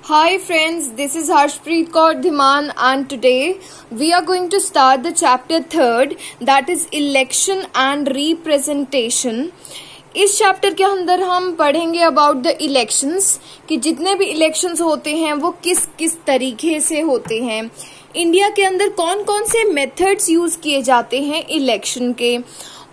Hi friends, this is Harshpreet Kaur Dhiman and today we are going to start the chapter 3rd that is election and representation. इस chapter के अंदर हम पढ़ेंगे about the elections कि जितने भी elections होते हैं वो किस किस तरीके से होते हैं, इंडिया के अंदर कौन कौन से मेथड्स यूज किए जाते हैं इलेक्शन के,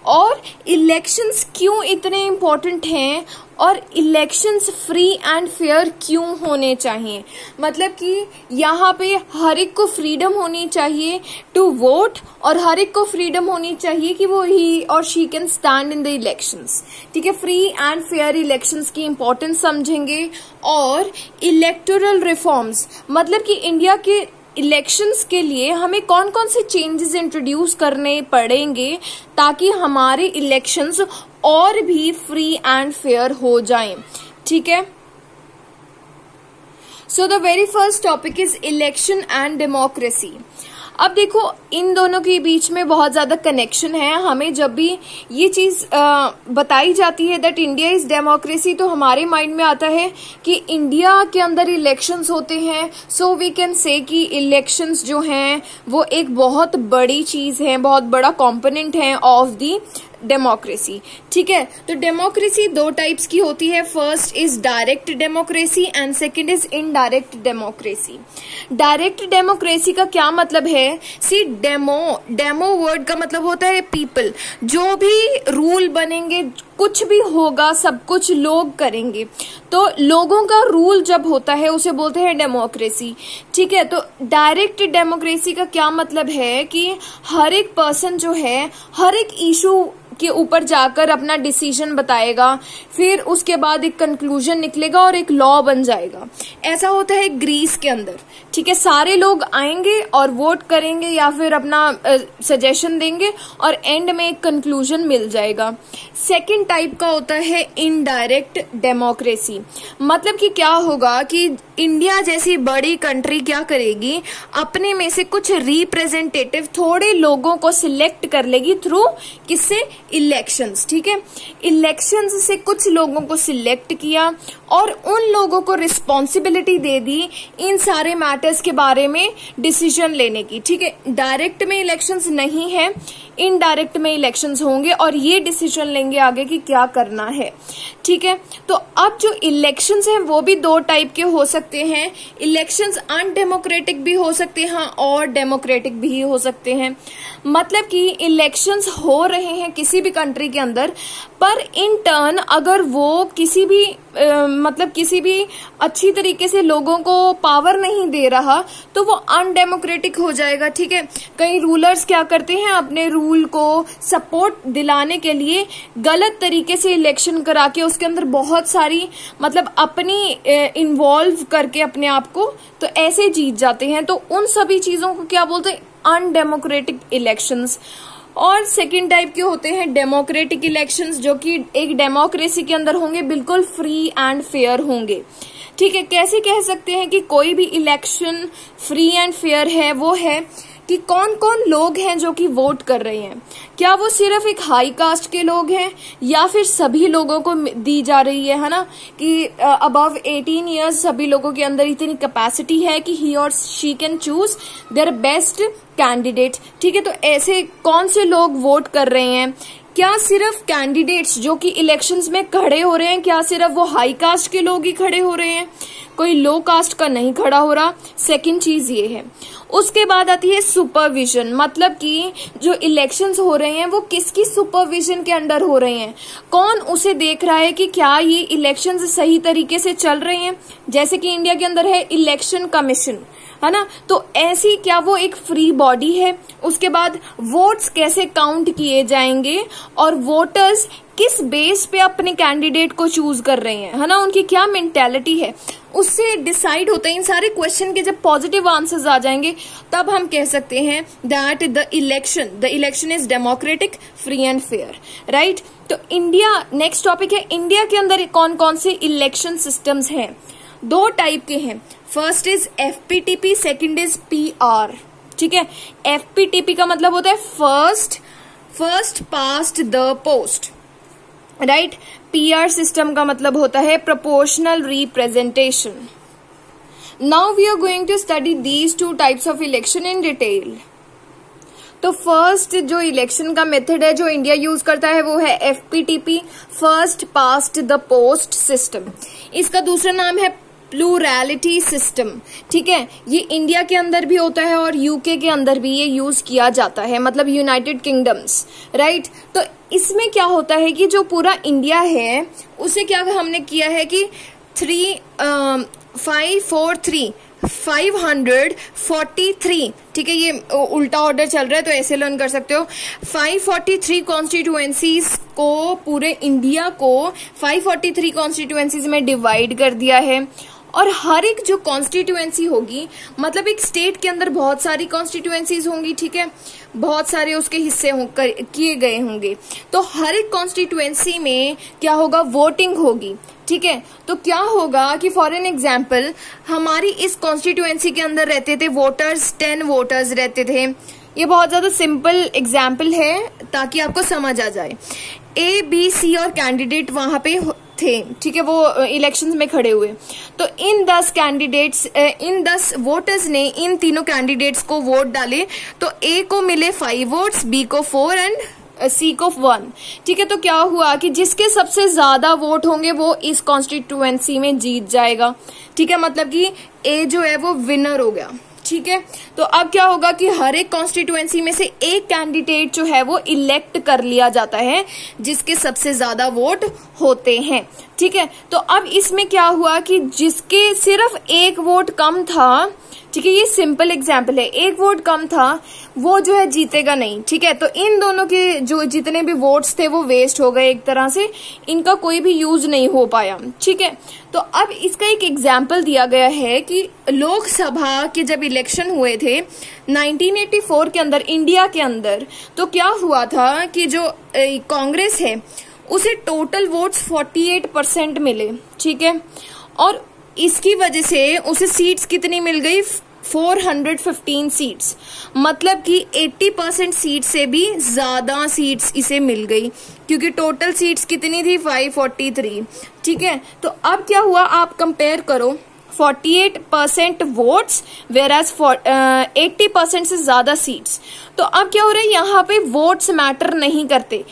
और इलेक्शंस क्यों इतने इम्पोर्टेंट हैं और इलेक्शंस फ्री एंड फेयर क्यों होने चाहिए। मतलब कि यहाँ पे हर एक को फ्रीडम होनी चाहिए टू वोट और हर एक को फ्रीडम होनी चाहिए कि वो ही और she can stand in the elections. ठीक है, फ्री एंड फेयर इलेक्शंस की इम्पोर्टेंस समझेंगे और इलेक्टोरल रिफॉर्म्स मतलब कि इंडिया के इलेक्शंस के लिए हमें कौन कौन से चेंजेस इंट्रोड्यूस करने पड़ेंगे ताकि हमारे इलेक्शंस और भी फ्री एंड फेयर हो जाएं। ठीक है, so the very first topic is election and democracy. अब देखो इन दोनों के बीच में बहुत ज्यादा कनेक्शन है। हमें जब भी ये चीज बताई जाती है दैट इंडिया इज डेमोक्रेसी तो हमारे माइंड में आता है कि इंडिया के अंदर इलेक्शंस होते हैं, सो वी कैन से कि इलेक्शंस जो हैं वो एक बहुत बड़ी चीज है, बहुत बड़ा कंपोनेंट है ऑफ दी डेमोक्रेसी। ठीक है, तो डेमोक्रेसी दो टाइप्स की होती है, first is direct democracy and second is indirect democracy. Direct democracy का क्या मतलब है? सी डेमो वर्ड का मतलब होता है पीपल। जो भी रूल बनेंगे, कुछ भी होगा, सब कुछ लोग करेंगे, तो लोगों का रूल जब होता है उसे बोलते हैं डेमोक्रेसी। ठीक है, तो डायरेक्ट डेमोक्रेसी का क्या मतलब है कि हर एक पर्सन जो है हर एक इशू के ऊपर जाकर अपना डिसीजन बताएगा, फिर उसके बाद एक कंक्लूजन निकलेगा और एक लॉ बन जाएगा। ऐसा होता है ग्रीस के अंदर। ठीक है, सारे लोग आएंगे और वोट करेंगे या फिर अपना सजेशन देंगे और एंड में एक कंक्लूजन मिल जाएगा। सेकंड टाइप का होता है इनडायरेक्ट डेमोक्रेसी। मतलब कि क्या होगा कि इंडिया जैसी बड़ी कंट्री क्या करेगी, अपने में से कुछ रिप्रेजेंटेटिव थोड़े लोगों को सिलेक्ट कर लेगी थ्रू किससे? इलेक्शंस। ठीक है, इलेक्शंस से कुछ लोगों को सिलेक्ट किया और उन लोगों को रिस्पॉन्सिबिलिटी दे दी इन सारे मैटर्स के बारे में डिसीजन लेने की। ठीक है, डायरेक्ट में इलेक्शंस नहीं है, इनडायरेक्ट में इलेक्शंस होंगे और ये डिसीजन लेंगे आगे कि क्या करना है। ठीक है, तो अब जो इलेक्शंस हैं वो भी दो टाइप के हो सकते हैं। इलेक्शंस अनडेमोक्रेटिक भी हो सकते हैं और डेमोक्रेटिक भी हो सकते हैं। मतलब कि इलेक्शंस हो रहे हैं किसी भी कंट्री के अंदर, पर इन टर्न अगर वो किसी भी किसी भी अच्छी तरीके से लोगों को पावर नहीं दे रहा तो वो अनडेमोक्रेटिक हो जाएगा। ठीक है, कई रूलर्स क्या करते हैं, अपने रूल को सपोर्ट दिलाने के लिए गलत तरीके से इलेक्शन करा के उसके अंदर बहुत सारी अपनी इन्वॉल्व करके अपने आप को तो ऐसे जीत जाते हैं। तो उन सभी चीजों को क्या बोलते हैं? Undemocratic elections. और सेकेंड टाइप के होते हैं डेमोक्रेटिक इलेक्शंस, जो कि एक डेमोक्रेसी के अंदर होंगे, बिल्कुल फ्री एंड फेयर होंगे। ठीक है, कैसे कह सकते हैं कि कोई भी इलेक्शन फ्री एंड फेयर है? वो है कि कौन कौन लोग हैं जो कि वोट कर रहे हैं। क्या वो सिर्फ एक हाई कास्ट के लोग हैं या फिर सभी लोगों को दी जा रही है ना, कि अबव 18 इयर्स सभी लोगों के अंदर इतनी कैपेसिटी है कि ही और she can choose their best candidate. ठीक है, तो ऐसे कौन से लोग वोट कर रहे हैं? क्या सिर्फ कैंडिडेट्स जो कि इलेक्शंस में खड़े हो रहे हैं, क्या सिर्फ वो हाई कास्ट के लोग ही खड़े हो रहे हैं? कोई लो कास्ट का नहीं खड़ा हो रहा। सेकंड चीज ये है। उसके बाद आती है सुपरविजन। मतलब कि जो इलेक्शंस हो रहे हैं वो किसकी सुपरविजन के अंडर हो रहे हैं? कौन उसे देख रहा है कि क्या ये इलेक्शंस सही तरीके से चल रहे हैं? जैसे कि इंडिया के अंदर है इलेक्शन कमीशन, है ना, तो ऐसी क्या वो एक फ्री बॉडी है? उसके बाद वोट्स कैसे काउंट किए जाएंगे और वोटर्स किस बेस पे अपने कैंडिडेट को चूज कर रहे हैं, है ना, उनकी क्या मेंटेलिटी है, उससे डिसाइड होता है। इन सारे क्वेश्चन के जब पॉजिटिव आंसर्स आ जाएंगे तब हम कह सकते हैं that the election is democratic, free and fair. Right, तो इंडिया नेक्स्ट टॉपिक है। इंडिया के अंदर कौन कौन से इलेक्शन सिस्टम्स हैं? दो टाइप के हैं। First is FPTP, second is PR. ठीक है, एफपीटीपी का मतलब होता है first past the post. Right, PR system का मतलब होता है proportional representation. Now we are going to study these two types of election in detail. तो फर्स्ट जो इलेक्शन का मेथड है जो इंडिया यूज करता है वो है FPTP, first past the post system. इसका दूसरा नाम है प्लूरैलिटी सिस्टम। ठीक है, ये इंडिया के अंदर भी होता है और यूके के अंदर भी ये यूज किया जाता है, मतलब यूनाइटेड किंगडम्स, राइट। तो इसमें क्या होता है कि जो पूरा इंडिया है उसे क्या हमने किया है कि 543, ठीक है, ये उल्टा ऑर्डर चल रहा है तो ऐसे लर्न कर सकते हो। 543 कॉन्स्टिट्यूएंसीज को, पूरे इंडिया को 543 कॉन्स्टिट्यूएंसीज में डिवाइड कर दिया है। और हर एक जो कॉन्स्टिट्यूएंसी होगी, मतलब एक स्टेट के अंदर बहुत सारी कॉन्स्टिट्यूएंसीज होंगी, ठीक है, बहुत सारे उसके हिस्से किए गए होंगे। तो हर एक कॉन्स्टिट्यूएंसी में क्या होगा, वोटिंग होगी, ठीक है। तो क्या होगा कि फॉर एन एग्जाम्पल हमारी इस कॉन्स्टिट्यूएंसी के अंदर रहते थे वोटर्स, 10 वोटर्स रहते थे। ये बहुत ज्यादा सिंपल एग्जाम्पल है ताकि आपको समझ आ जाए। A, B, C और कैंडिडेट वहां पे थे, ठीक है, वो इलेक्शंस में खड़े हुए। तो इन 10 वोटर्स ने इन तीनों कैंडिडेट्स को वोट डाले। तो A को मिले 5 वोट्स, B को 4 एंड C को 1, ठीक है। तो क्या हुआ कि जिसके सबसे ज्यादा वोट होंगे वो इस कॉन्स्टिट्यूएंसी में जीत जाएगा, ठीक है, मतलब कि A जो है वो विनर हो गया, ठीक है। तो अब क्या होगा कि हर एक कॉन्स्टिट्यूएंसी में से एक कैंडिडेट जो है वो इलेक्ट कर लिया जाता है जिसके सबसे ज्यादा वोट होते हैं, ठीक है। तो अब इसमें क्या हुआ कि जिसके सिर्फ एक वोट कम था, ठीक है, ये सिंपल एग्जाम्पल है, एक वोट कम था, वो जो है जीतेगा नहीं, ठीक है। तो इन दोनों के जो जितने भी वोट्स थे वो वेस्ट हो गए, एक तरह से इनका कोई भी यूज नहीं हो पाया, ठीक है। तो अब इसका एक एग्जाम्पल दिया गया है कि लोकसभा के जब इलेक्शन हुए थे 1984 के अंदर इंडिया के अंदर, तो क्या हुआ था कि जो कांग्रेस है उसे टोटल वोट्स 48% मिले, ठीक है। और इसकी वजह से उसे सीट्स कितनी मिल गई, 415 सीट्स, मतलब कि 80% सीट से भी ज्यादा सीट्स इसे मिल गई, क्योंकि टोटल सीट्स कितनी थी, 543, ठीक है। तो अब क्या हुआ, आप कंपेयर करो 48% वोट्स वेयर एज 80% से ज्यादा सीट्स। तो अब क्या हो रहा है, यहाँ पे वोट्स मैटर नहीं करते,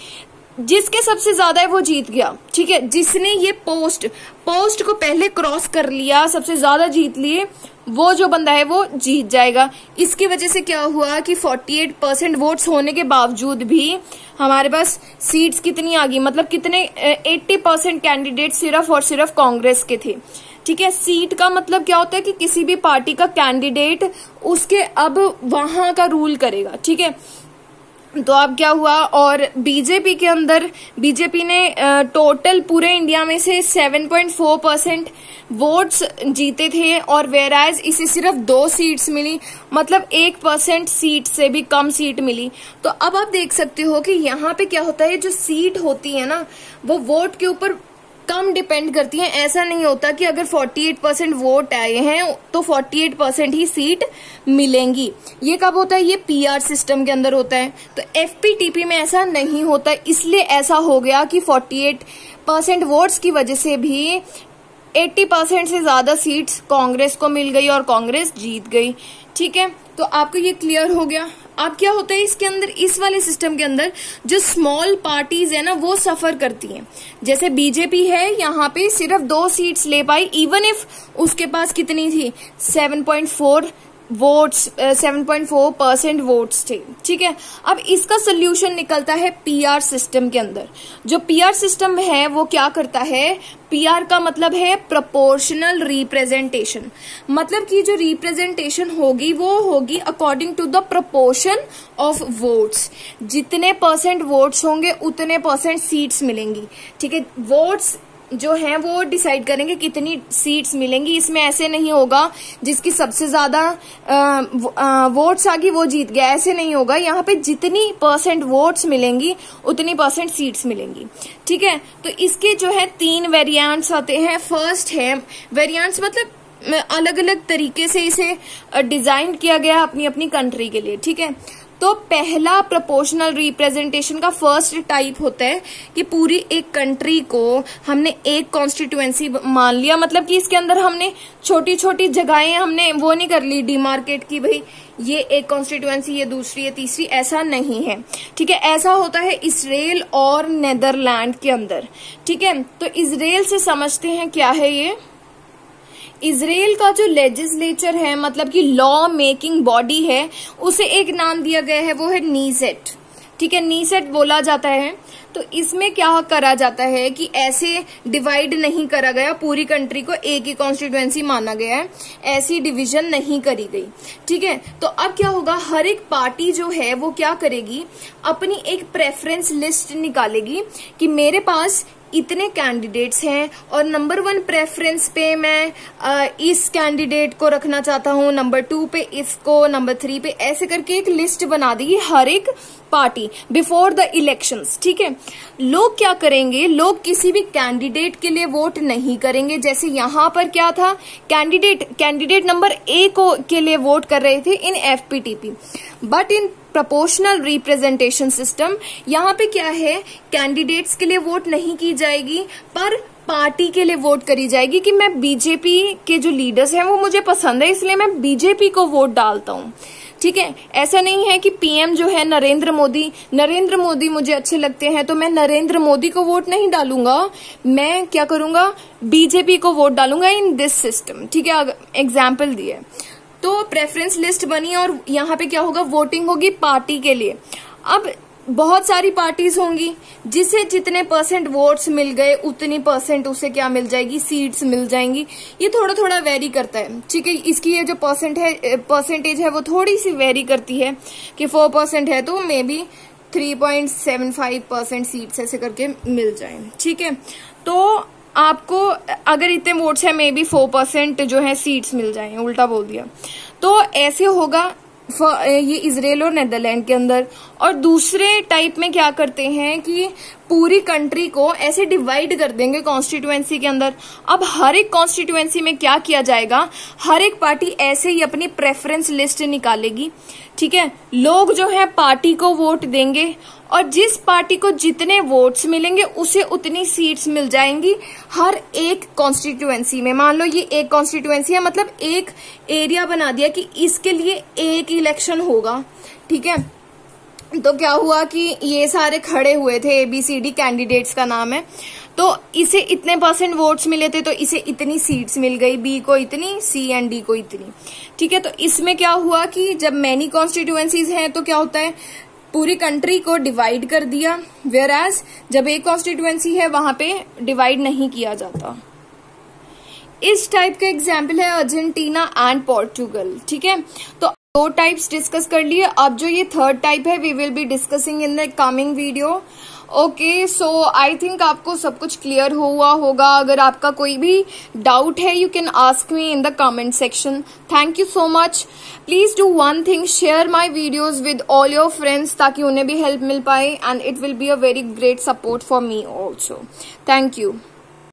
जिसके सबसे ज्यादा है वो जीत गया, ठीक है। जिसने ये पोस्ट को पहले क्रॉस कर लिया, सबसे ज्यादा जीत लिए, वो जो बंदा है वो जीत जाएगा। इसकी वजह से क्या हुआ कि 48% वोट्स होने के बावजूद भी हमारे पास सीट्स कितनी आ गई, मतलब कितने 80% कैंडिडेट सिर्फ और सिर्फ कांग्रेस के थे, ठीक है। सीट का मतलब क्या होता है कि किसी भी पार्टी का कैंडिडेट उसके अब वहां का रूल करेगा, ठीक है। तो अब क्या हुआ, और बीजेपी के अंदर बीजेपी ने टोटल पूरे इंडिया में से 7.4% वोट्स जीते थे, और वेराज इसे सिर्फ 2 सीट्स मिली, मतलब 1% सीट से भी कम सीट मिली। तो अब आप देख सकते हो कि यहाँ पे क्या होता है, जो सीट होती है ना वो वोट के ऊपर कम डिपेंड करती हैं। ऐसा नहीं होता कि अगर 48% वोट आए हैं तो 48% ही सीट मिलेंगी। ये कब होता है, ये PR सिस्टम के अंदर होता है। तो FPTP में ऐसा नहीं होता, इसलिए ऐसा हो गया कि 48% वोट्स की वजह से भी 80% से ज्यादा सीट्स कांग्रेस को मिल गई और कांग्रेस जीत गई, ठीक है। तो आपको ये क्लियर हो गया। अब क्या होता है इसके अंदर, इस वाले सिस्टम के अंदर जो स्मॉल पार्टीज है ना वो सफर करती हैं। जैसे बीजेपी है, यहाँ पे सिर्फ 2 सीट्स ले पाई, इवन इफ उसके पास कितनी थी 7.4% वोट्स थे, ठीक है। अब इसका सोल्यूशन निकलता है PR सिस्टम के अंदर। जो PR सिस्टम है वो क्या करता है, PR का मतलब है प्रोपोर्शनल रिप्रेजेंटेशन, मतलब कि जो रिप्रेजेंटेशन होगी वो होगी according to the proportion of votes. जितने % वोट्स होंगे उतने % सीट्स मिलेंगी, ठीक है। वोट्स जो हैं वो डिसाइड करेंगे कितनी सीट्स मिलेंगी। इसमें ऐसे नहीं होगा जिसकी सबसे ज्यादा वोट्स आ गई वो जीत गया, ऐसे नहीं होगा। यहाँ पे जितनी % वोट्स मिलेंगी उतनी % सीट्स मिलेंगी, ठीक है। तो इसके जो है 3 वेरिएंट्स आते हैं। फर्स्ट है वेरिएंट्स, मतलब अलग अलग तरीके से इसे डिजाइन किया गया अपनी अपनी कंट्री के लिए, ठीक है। तो पहला प्रोपोर्शनल रिप्रेजेंटेशन का फर्स्ट टाइप होता है कि पूरी एक कंट्री को हमने एक कॉन्स्टिट्यूएंसी मान लिया, मतलब कि इसके अंदर हमने छोटी छोटी जगहें हमने वो नहीं कर ली डिमार्केट की भाई ये एक कॉन्स्टिट्यूएंसी, ये दूसरी, ये तीसरी, ऐसा नहीं है। ठीक है, ऐसा होता है इजराइल और नेदरलैंड के अंदर। ठीक है, तो इजराइल से समझते हैं क्या है ये। इजराइल का जो लेजिस्लेचर है, मतलब कि लॉ मेकिंग बॉडी है, उसे एक नाम दिया गया है, वो है नीसेट। ठीक है, नीसेट बोला जाता है। तो इसमें क्या करा जाता है कि ऐसे डिवाइड नहीं करा गया, पूरी कंट्री को एक ही कॉन्स्टिट्यूएंसी माना गया है, ऐसी डिवीजन नहीं करी गई। ठीक है, तो अब क्या होगा, हर एक पार्टी जो है वो क्या करेगी, अपनी एक प्रेफरेंस लिस्ट निकालेगी कि मेरे पास इतने कैंडिडेट्स हैं और नंबर 1 प्रेफरेंस पे मैं इस कैंडिडेट को रखना चाहता हूं, नंबर 2 पे इसको, नंबर 3 पे, ऐसे करके एक लिस्ट बना देगी हर एक पार्टी बिफोर द इलेक्शंस। ठीक है, लोग क्या करेंगे, लोग किसी भी कैंडिडेट के लिए वोट नहीं करेंगे। जैसे यहां पर क्या था, कैंडिडेट नंबर ए को के लिए वोट कर रहे थे in FPTP, but in proportional representation system यहाँ पे क्या है, कैंडिडेट्स के लिए वोट नहीं की जाएगी पर पार्टी के लिए वोट करी जाएगी कि मैं बीजेपी के जो लीडर्स हैं वो मुझे पसंद है, इसलिए मैं बीजेपी को वोट डालता हूँ। ठीक है, ऐसा नहीं है कि पीएम जो है नरेंद्र मोदी मुझे अच्छे लगते हैं तो मैं नरेंद्र मोदी को वोट नहीं डालूंगा, मैं क्या करूंगा, बीजेपी को वोट डालूंगा इन दिस सिस्टम। ठीक है, एग्जाम्पल दिए। तो प्रेफरेंस लिस्ट बनी और यहाँ पे क्या होगा, वोटिंग होगी पार्टी के लिए। अब बहुत सारी पार्टीज होंगी, जिसे जितने परसेंट वोट्स मिल गए उतनी परसेंट उसे क्या मिल जाएगी, सीट्स मिल जाएंगी। ये थोड़ा थोड़ा वेरी करता है। ठीक है, इसकी ये जो परसेंटेज है वो थोड़ी सी वेरी करती है कि 4% है तो मे बी 3.75% सीट्स ऐसे करके मिल जाए। ठीक है, तो आपको अगर इतने वोट्स है मे बी 4% जो है सीट्स मिल जाए, उल्टा बोल दिया। तो ऐसे होगा ये इजराइल और नेदरलैंड के अंदर। और दूसरे टाइप में क्या करते हैं कि पूरी कंट्री को ऐसे डिवाइड कर देंगे कॉन्स्टिट्यूएंसी के अंदर। अब हर एक कॉन्स्टिट्यूएंसी में क्या किया जाएगा, हर एक पार्टी ऐसे ही अपनी प्रेफरेंस लिस्ट निकालेगी। ठीक है, लोग जो है पार्टी को वोट देंगे और जिस पार्टी को जितने वोट्स मिलेंगे उसे उतनी सीट्स मिल जाएंगी हर एक कॉन्स्टिट्यूएंसी में। मान लो ये एक कॉन्स्टिट्यूएंसी है, मतलब एक एरिया बना दिया कि इसके लिए एक इलेक्शन होगा। ठीक है, तो क्या हुआ कि ये सारे खड़े हुए थे, ABCD कैंडिडेट्स का नाम है, तो इसे इतने % वोट्स मिले थे तो इसे इतनी सीट्स मिल गई, B को इतनी, C एंड D को इतनी। ठीक है, तो इसमें क्या हुआ कि जब मैनी कॉन्स्टिट्यूएंसीज हैं तो क्या होता है, पूरी कंट्री को डिवाइड कर दिया, वेयर एज जब एक कॉन्स्टिट्यूएंसी है वहां पे डिवाइड नहीं किया जाता। इस टाइप का एग्जाम्पल है अर्जेंटीना एंड पोर्टुगल। ठीक है, तो 2 टाइप्स डिस्कस कर लिए। अब जो ये 3rd टाइप है we will be discussing in the coming video. Okay, so I think आपको सब कुछ क्लियर हुआ होगा। अगर आपका कोई भी डाउट है you can ask me in the comment section. Thank you so much. Please do one thing, share my videos with all your friends ताकि उन्हें भी हेल्प मिल पाए and it will be a very great support for me also. Thank you.